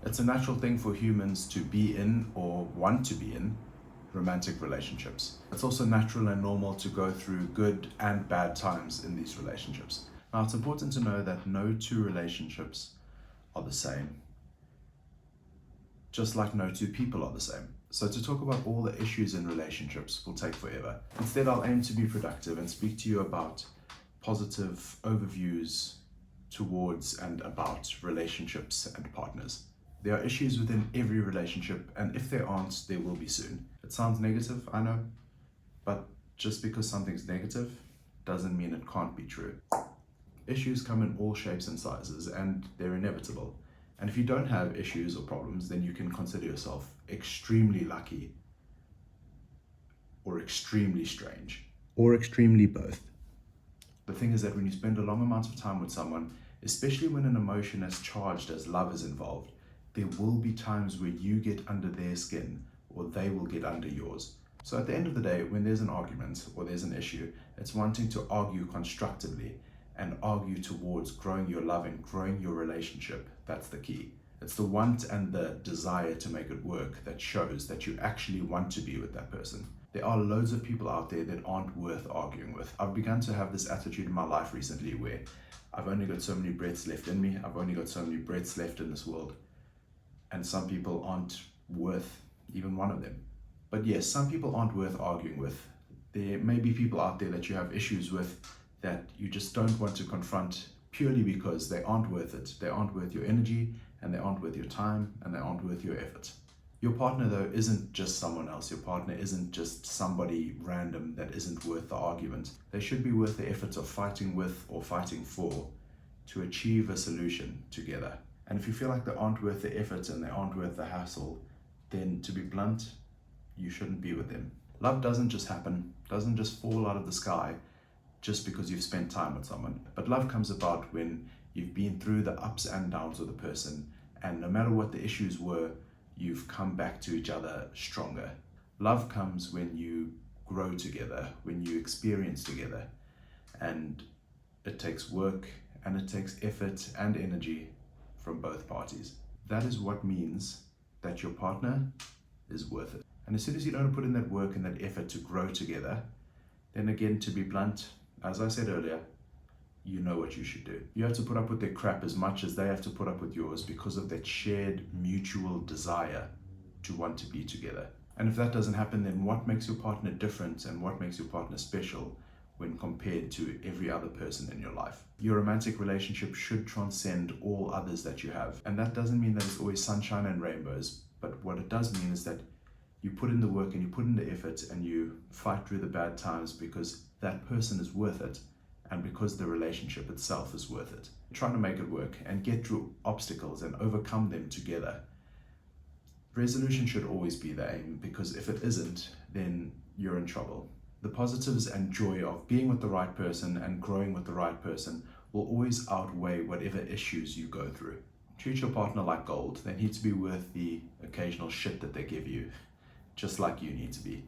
It's a natural thing for humans to be in or want to be in romantic relationships. It's also natural and normal to go through good and bad times in these relationships. Now, it's important to know that no two relationships are the same, just like no two people are the same. So to talk about all the issues in relationships will take forever. Instead, I'll aim to be productive and speak to you about positive overviews towards and about relationships and partners. There are issues within every relationship, and if there aren't, there will be soon. It sounds negative, I know, but just because something's negative doesn't mean it can't be true. Issues come in all shapes and sizes, and they're inevitable. And if you don't have issues or problems, then you can consider yourself extremely lucky, or extremely strange, or extremely both. The thing is that when you spend a long amount of time with someone, especially when an emotion as charged as love is involved, there will be times where you get under their skin or they will get under yours. So at the end of the day, when there's an argument or there's an issue, it's wanting to argue constructively and argue towards growing your love and growing your relationship. That's the key. It's the want and the desire to make it work that shows that you actually want to be with that person. There are loads of people out there that aren't worth arguing with. I've begun to have this attitude in my life recently where I've only got so many breaths left in me. I've only got so many breaths left in this world. And some people aren't worth even one of them. But yes, some people aren't worth arguing with. There may be people out there that you have issues with that you just don't want to confront purely because they aren't worth it. They aren't worth your energy, and they aren't worth your time, and they aren't worth your effort. Your partner, though, isn't just someone else. Your partner isn't just somebody random that isn't worth the argument. They should be worth the efforts of fighting with or fighting for to achieve a solution together. And if you feel like they aren't worth the effort and they aren't worth the hassle, then to be blunt, you shouldn't be with them. Love doesn't just happen, doesn't just fall out of the sky just because you've spent time with someone. But love comes about when you've been through the ups and downs of the person, and no matter what the issues were, you've come back to each other stronger. Love comes when you grow together, when you experience together, and it takes work and it takes effort and energy from both parties. That is what means that your partner is worth it. And as soon as you don't put in that work and that effort to grow together, then again, to be blunt, as I said earlier, you know what you should do. You have to put up with their crap as much as they have to put up with yours because of that shared mutual desire to want to be together. And if that doesn't happen, then what makes your partner different and what makes your partner special when compared to every other person in your life? Your romantic relationship should transcend all others that you have. And that doesn't mean that it's always sunshine and rainbows, but what it does mean is that you put in the work and you put in the effort and you fight through the bad times because that person is worth it and because the relationship itself is worth it. Trying to make it work and get through obstacles and overcome them together. Resolution should always be the aim, because if it isn't, then you're in trouble. The positives and joy of being with the right person and growing with the right person will always outweigh whatever issues you go through. Treat your partner like gold. They need to be worth the occasional shit that they give you, just like you need to be.